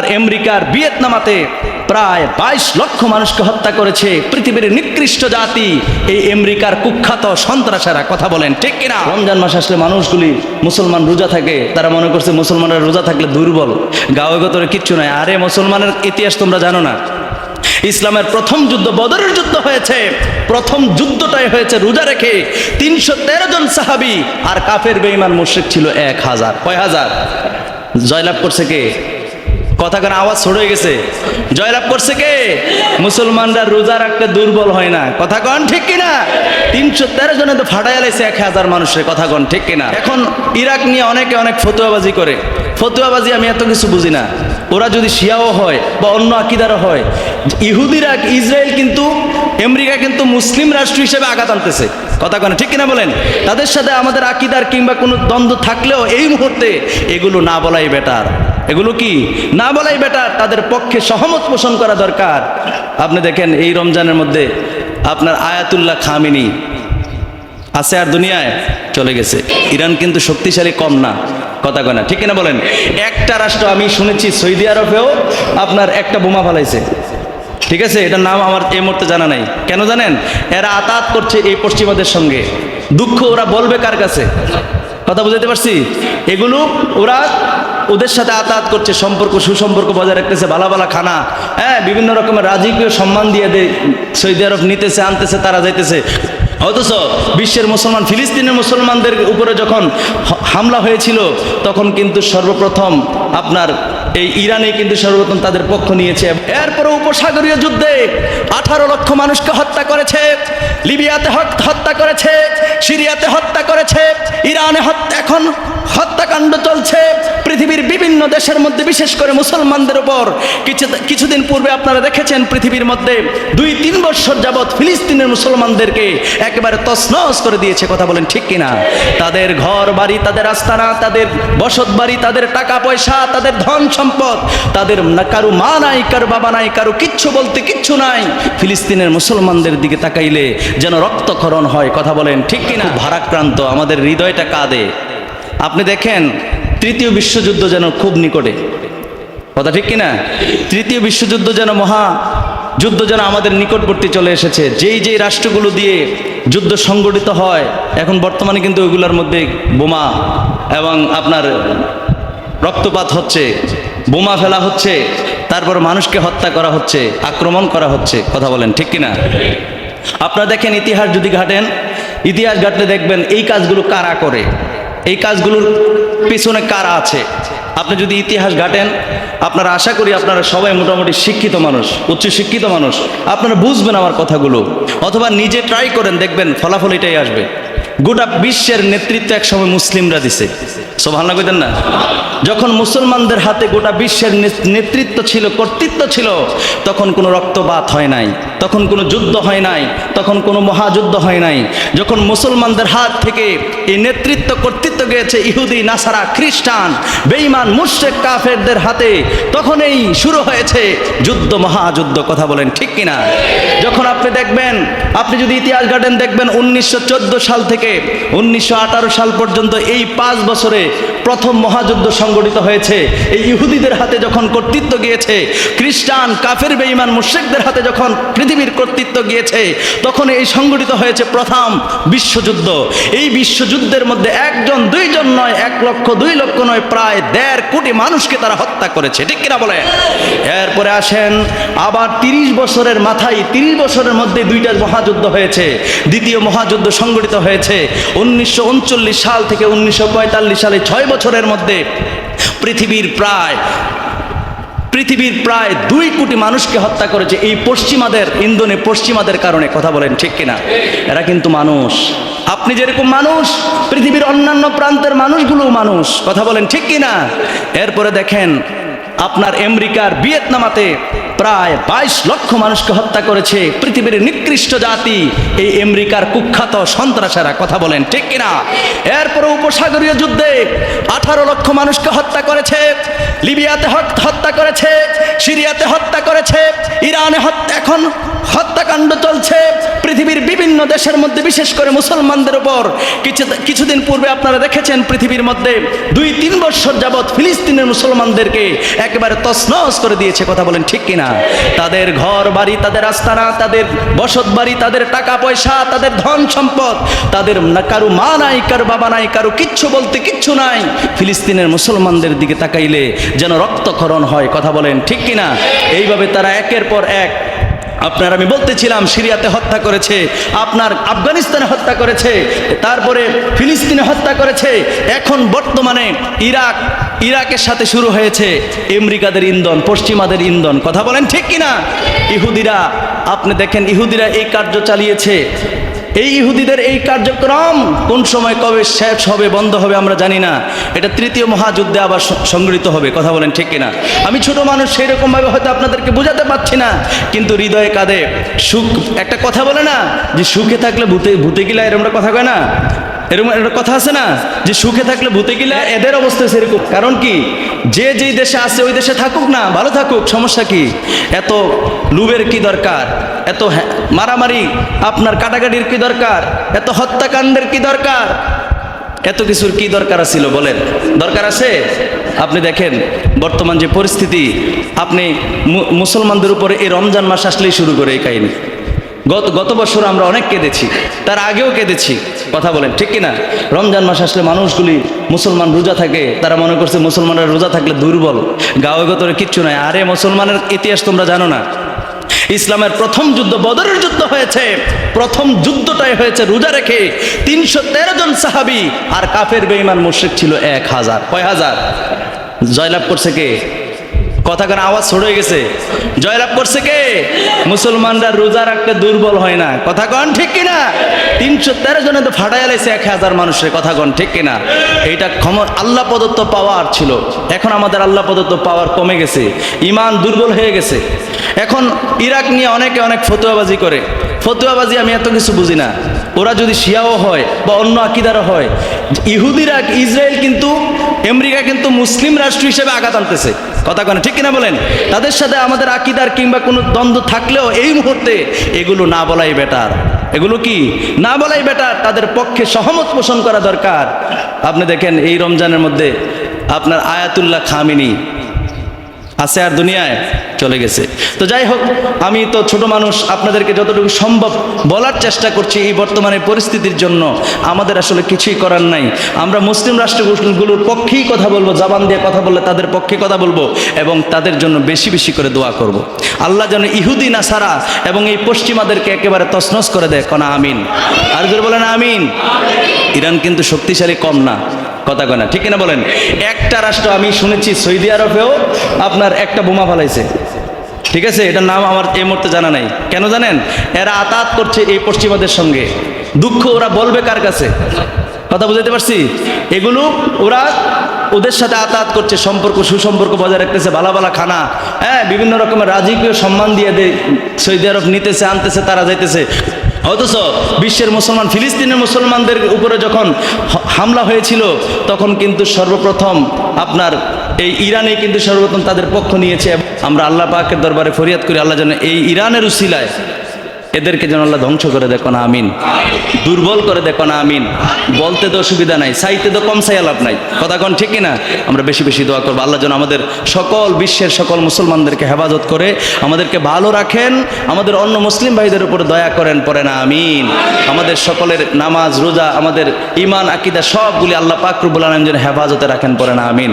আর আমেরিকার ভিয়েতনামাতে প্রায় 22 লক্ষ মানুষকে হত্যা করেছে পৃথিবীর নিকৃষ্ট জাতি এই আমেরিকার কুখ্যাত সন্ত্রাসীরা। কথা বলেন ঠিক কিনা? রমজান মাস আসলে মানুষগুলি মুসলমান রোজা থাকে, তারা মনে করছে মুসলমানরা রোজা থাকলে দুর্বল, গাঁয়ে গতরে কিচ্ছু নাই। আরে মুসলমানের ইতিহাস তোমরা জানো না? ইসলামের প্রথম যুদ্ধ বদরের যুদ্ধ হয়েছে, প্রথম যুদ্ধটাই হয়েছে রোজা রেখে। 313 জন সাহাবী আর কাফের বেঈমান মুশরিক ছিল 1000। কয় হাজার? জয়লাভ করছে কে? কথা কেন আওয়াজ ছোট হয়ে গেছে? জয়লাভ করছে কে? মুসলমানরা রোজা রাখতে দুর্বল হয় না। কথা কন ঠিক কিনা? 313 জনে তো ফাটাই লাইছে 1000 মানুষের। কথা কন ঠিক কিনা? এখন ইরাক নিয়ে অনেকে অনেক ফতুয়াবাজি করে। ফতুয়াবাজি আমি এত কিছু বুঝি না। ওরা যদি শিয়াও হয় বা অন্য আকিদারও হয়, ইহুদিরা ইসরায়েল কিন্তু আমেরিকা কিন্তু মুসলিম রাষ্ট্র হিসেবে আঘাত আনতেছে। কথা কন ঠিক কিনা বলেন? তাদের সাথে আমাদের আকিদার কিংবা কোনো দ্বন্দ্ব থাকলেও এই মুহূর্তে এগুলো না বলাই বেটার। এগুলো কি না বলাই বেটার, তাদের পক্ষে সহমত পোষণ করা দরকার। আপনি দেখেন এই রমজানের মধ্যে আপনার আয়াতুল্লাহ খামিনি আছে আর দুনিয়ায় চলে গেছে। ইরান কিন্তু শক্তিশালী কম না। কথা কয় না ঠিক কিনা বলেন? একটা রাষ্ট্র আমি শুনেছি সৌদি আরবেও আপনার একটা বোমা ফালাইছে। ঠিক আছে, এটার নাম আমার এই মুহূর্তে জানা নাই। কেন জানেন? এরা আতাত করছে এই পশ্চিমাদের সঙ্গে। দুঃখ ওরা বলবে কার কাছে? কথা বুঝাতে পারছি? এগুলো ওরা ওদের সাথে আতাত করছে, সম্পর্ক সুসম্পর্ক বজায় রাখতেছে, ভালো ভালো খানা, হ্যাঁ, বিভিন্ন রকমের রাজকীয় সম্মান দিয়ে দেয়। সৌদি আরব নিতেছে, আনতেছে, তারা যাইতেছে। অথচ বিশ্বের মুসলমান, ফিলিস্তিনের মুসলমানদের উপরে যখন হামলা হয়েছিল তখন কিন্তু সর্বপ্রথম আপনার এই ইরানে কিন্তু সর্বপ্রথম তাদের পক্ষ নিয়েছে। এরপরে উপসাগরীয় যুদ্ধে 18 লক্ষ মানুষকে হত্যা করেছে, লিবিয়াতে হত্যা করেছে, সিরিয়াতে হত্যা করেছে, ইরানে এখন হত্যাকাণ্ড চলছে পৃথিবীর বিভিন্ন দেশের মধ্যে, বিশেষ করে মুসলমানদের উপর। কিছুদিন পূর্বে আপনারা দেখেছেন পৃথিবীর মধ্যে 2-3 বছর যাবৎ ফিলিস্তিনের মুসলমানদেরকে একেবারে তছনছ করে দিয়েছে। কথা বলেন ঠিক কিনা? তাদের ঘর বাড়ি, তাদের আস্তানা, তাদের বসত বাড়ি, তাদের টাকা পয়সা, তাদের ধন সম্পদ, তাদের কারো মা নাই, কারো বাবা নাই, কারো কিচ্ছু বলতে কিচ্ছু নাই। ফিলিস্তিনের মুসলমানদের দিকে তাকাইলে যেন রক্তক্ষরণ হয়। কথা বলেন ঠিক কিনা? ভারাক্রান্ত, আমাদের হৃদয়টা কাঁদে। আপনি দেখেন তৃতীয় বিশ্বযুদ্ধ যেন খুব নিকটে। কথা ঠিক কিনা? তৃতীয় বিশ্বযুদ্ধ যেন যুদ্ধ যেন আমাদের নিকটবর্তী চলে এসেছে। যেই রাষ্ট্রগুলো দিয়ে যুদ্ধ সংগঠিত হয় এখন বর্তমানে কিন্তু ওইগুলোর মধ্যে বোমা এবং আপনার রক্তপাত হচ্ছে, বোমা ফেলা হচ্ছে, তারপর মানুষকে হত্যা করা হচ্ছে, আক্রমণ করা হচ্ছে। কথা বলেন ঠিক কিনা? আপনারা দেখেন ইতিহাস যদি ঘাটেন, ইতিহাস ঘাটলে দেখবেন এই কাজগুলো কারা করে, এই কাজগুলোর পিছনে কারা আছে। আপনি যদি ইতিহাস ঘাটেন, আপনারা আশা করি আপনারা সবাই মোটামুটি শিক্ষিত মানুষ, উচ্চ শিক্ষিত মানুষ, আপনারা বুঝবেন আমার কথাগুলো, অথবা নিজে ট্রাই করেন, দেখবেন ফলাফল এটাই আসবে। গোটা বিশ্বের নেতৃত্ব একসময় মুসলিমরা দিছে। সুবহানাল্লাহ কইতেন না? যখন মুসলমানদের হাতে গোটা বিশ্বের নেতৃত্ব ছিল, কর্তৃত্ব ছিল, তখন কোনো রক্তপাত হয় নাই, তখন কোনো যুদ্ধ হয় নাই, তখন কোনো মহাযুদ্ধ হয় নাই। যখন মুসলমানদের হাত থেকে এই নেতৃত্ব কর্তৃত্ব গিয়েছে ইহুদি, নাসারা, খ্রিস্টান, বেঈমান, মুশরিক, কাফেরদের হাতে, তখনই শুরু হয়েছে যুদ্ধ, মহাযুদ্ধ। কথা বলেন ঠিক কিনা? যখন আপনি দেখবেন, আপনি যদি ইতিহাস ঘাটেন দেখবেন 1914 সাল থেকে 1918 সাল পর্যন্ত এই 5 বছরে প্রথম মহাযুদ্ধ সংগঠিত হয়েছে। এই ইহুদিদের হাতে যখন কর্তৃত্ব গিয়েছে, খ্রিস্টান, কাফের, বেঈমান, মুশরিকদের হাতে যখন পৃথিবীর কর্তৃত্ব গিয়েছে, তখন এই সংগঠিত হয়েছে প্রথম বিশ্বযুদ্ধ। এই বিশ্বযুদ্ধের মধ্যে 1জন 2জন নয়, 1 লক্ষ 2 লক্ষ নয়, প্রায় 1.5 কোটি মানুষকে তারা হত্যা করেছে। ঠিক কিনা বলে? এরপরে আসেন আবার 30 বছরের মাথায়, 30 বছরের মধ্যে 2টা মহাযুদ্ধ হয়েছে। দ্বিতীয় মহাযুদ্ধ সংগঠিত হয়েছে 1939 সাল থেকে 1945 সালে। 6 বছরের মধ্যে পৃথিবীর প্রায় 2 কোটি মানুষকে হত্যা করেছে এই পশ্চিমাদের, ইন্ধনে পশ্চিমাদের কারণে। কথা বলেন ঠিক কিনা? এরা কিন্তু মানুষ, আপনি যেরকম মানুষ, পৃথিবীর অন্যান্য প্রান্তের মানুষগুলো মানুষ। কথা বলেন ঠিক কিনা? এরপরে দেখেন আপনার আমেরিকার ভিয়েতনামাতে প্রায় 22 লক্ষ মানুষকে হত্যা করেছে পৃথিবীর নিকৃষ্ট জাতি এই আমেরিকার কুখ্যাত সন্ত্রাসীরা। কথা বলেন ঠিক কিনা? এরপরে উপসাগরীয় যুদ্ধে 18 লক্ষ মানুষকে হত্যা করেছে, লিবিয়াতে হত্যা করেছে, সিরিয়াতে হত্যা করেছে, ইরানে এখন হত্যাকাণ্ড চলছে পৃথিবীর বিভিন্ন দেশের মধ্যে, বিশেষ করে মুসলমানদের উপর। কিছুদিন পূর্বে আপনারা দেখেছেন পৃথিবীর মধ্যে 2-3 বছর যাবৎ ফিলিস্তিনের মুসলমানদেরকে একেবারে তছনছ করে দিয়েছে। কথা বলেন ঠিক কিনা? তাদের ঘর বাড়ি, তাদের আস্তানা, তাদের বসত বাড়ি, তাদের টাকা পয়সা, তাদের ধন সম্পদ, তাদের কারো মা নাই, কারো বাবা নাই, কারো কিচ্ছু বলতে কিচ্ছু নাই। ফিলিস্তিনের মুসলমানদের দিকে তাকাইলে যেন রক্তক্ষরণ হয়। কথা বলেন ঠিক কিনা? এইভাবে তারা একের পর এক, আপনার আমি বলতেছিলাম সিরিয়াতে হত্যা করেছে, আপনার আফগানিস্তানে হত্যা করেছে, তারপরে ফিলিস্তিনে হত্যা করেছে, এখন বর্তমানে ইরাকের সাথে শুরু হয়েছে আমেরিকাদের ইন্ধন, পশ্চিমাদের ইন্ধন। কথা বলেন ঠিক কিনা? ইহুদিরা, আপনি দেখেন ইহুদিরা এই কার্য চালিয়েছে। এই ইহুদিদের এই কার্যক্রম কোন সময় কবে শেষ হবে, বন্ধ হবে আমরা জানি না। এটা তৃতীয় মহাযুদ্ধে আবার সংগঠিত হবে। কথা বলেন ঠিক কিনা? আমি ছোট মানুষ, সেই রকমভাবে হয়তো আপনাদেরকে বোঝাতে পারছি না, কিন্তু হৃদয়ে কাঁদে সুখ। একটা কথা বলে না যে সুখে থাকলে ভূতে গিলা, এরকম কথা কয় না? এরকম একটা কথা আছে না যে সুখে থাকলে ভূতে গিলা? এদের অবস্থা সেরকম। কারণ কি, যে যেই দেশে আছে ওই দেশে থাকুক না, ভালো থাকুক, সমস্যা কি? এত লুবের কি দরকার? এত মারামারি, আপনার কাটাকাটির কি দরকার? এত হত্যাকাণ্ডের কি দরকার? এত কিছুর কি দরকার ছিল বলেন? দরকার আছে? আপনি দেখেন বর্তমান যে পরিস্থিতি, আপনি মুসলমানদের উপরে এই রমজান মাস আসলেই শুরু করে এই কাহিনী। গত বছর আমরা অনেক কেঁদেছি, তার আগেও কেঁদেছি। কথা বলেন ঠিক কিনা? রমজান মাস আসলে মানুষগুলি, মুসলমান রোজা থাকে, তারা মনে করছে মুসলমানরা রোজা থাকলে দুর্বল, গাঁয়ে গতরে কিচ্ছু নাই। আরে মুসলমানের ইতিহাস তোমরা জানো না? ইসলামের প্রথম যুদ্ধ বদরের যুদ্ধ হয়েছে। প্রথম যুদ্ধটাই হয়েছে রোজা রেখে। 313 জন সাহাবী, আর কাফের বেঈমান মুশরিক ছিল 1000। কয় হাজার? জয়লাভ করছে কে? কথা কেন আওয়াজ ছোট হয়ে গেছে? জয়লাভ করছে কে? মুসলমানরা রোজা রাখতে দুর্বল হয় না। কথা কন ঠিক কিনা? 313 জনে তো ফাটাই লাইছে 1000 মানুষের। কথা কন ঠিক কিনা? এইটা আল্লাহ প্রদত্ত পাওয়ার ছিল। এখন আমাদের আল্লাহ প্রদত্ত পাওয়ার কমে গেছে, ইমান দুর্বল হয়ে গেছে। এখন ইরাক নিয়ে অনেকে অনেক ফতুয়াবাজি করে। ফতুয়াবাজি আমি এত কিছু বুঝি না। ওরা যদি শিয়াও হয় বা অন্য আকিদারও হয়, ইহুদিরা, ইসরায়েল কিন্তু, আমেরিকা কিন্তু মুসলিম রাষ্ট্র হিসেবে আঘাত আনতেছে। কথা কেন ঠিক কিনা বলেন? তাদের সাথে আমাদের আকিদার কিংবা কোনো দ্বন্দ্ব থাকলেও এই মুহূর্তে এগুলো না বলাই বেটার। এগুলো কি না বলাই বেটার? তাদের পক্ষে সহমত পোষণ করা দরকার। আপনি দেখেন এই রমজানের মধ্যে আপনার আয়াতুল্লাহ খামিনি আছে আর দুনিয়ায় চলে গেছে। তো যাই হোক, আমি তো ছোট মানুষ, আপনাদেরকে যতটুকু সম্ভব বলার চেষ্টা করছি। এই বর্তমানে পরিস্থিতির জন্য আমাদের আসলে কিছুই করার নাই। আমরা মুসলিম রাষ্ট্রগুলোর পক্ষেই কথা বলবো, জবান দিয়ে কথা বললে তাদের পক্ষে কথা বলবো, এবং তাদের জন্য বেশি বেশি করে দোয়া করব। আল্লাহ যেন ইহুদি নাসারা এবং এই পশ্চিমাদেরকে একেবারে তছনছ করে দেয়। কোনা আমিন। আর যদি বলেন আমিন। ইরান কিন্তু শক্তিশালী কম না। কথা কয় না ঠিক কিনা বলেন? একটা রাষ্ট্র আমি শুনেছি সৌদি আরবেও আপনার একটা বোমা ফালাইছে। ঠিক আছে, এটার নাম আমার এই মুহূর্তে জানা নাই। কেন জানেন? এরা আতাত করছে এই পশ্চিমাদের সঙ্গে। দুঃখ ওরা বলবে কার কাছে? কথা বুঝাতে পারছি? এগুলো ওরা ওদের সাথে আতাত করছে, সম্পর্ক সুসম্পর্ক বজায় রাখতেছে, ভালো ভালো খানা, হ্যাঁ, বিভিন্ন রকমের রাজকীয় সম্মান দিয়ে সৌদি আরব নিতেছে, আনতেছে, তারা যাইতেছে। অথচ বিশ্বের মুসলমান, ফিলিস্তিনের মুসলমানদের উপরে যখন হামলা হয়েছিল, তখন কিন্তু সর্বপ্রথম আপনার এই ইরানে কিন্তু সর্বপ্রথম তাদের পক্ষ নিয়েছে। আমরা আল্লাহ পাকের দরবারে ফরিয়াদ করি, আল্লাহ যেন এই ইরানের উসিলায় এদেরকে যেন আল্লাহ ধ্বংস করে দেখো না আমিন, দুর্বল করে দেখো না আমিন। বলতে তো অসুবিধা নাই, চাইতে তো কম চাই লাভ নাই। কথা কোন ঠিক কিনা? আমরা বেশি বেশি দোয়া করবো আল্লাহ যেন আমাদের সকল বিশ্বের সকল মুসলমানদেরকে হেফাজত করে আমাদেরকে ভালো রাখেন, আমাদের অন্য মুসলিম ভাইদের উপরে দয়া করেন, পড়ে না আমিন। আমাদের সকলের নামাজ রোজা, আমাদের ইমান আকিদা সবগুলি আল্লাহ পাক রব্বুল আলামিন যেন হেফাজতে রাখেন, পড়ে না আমিন।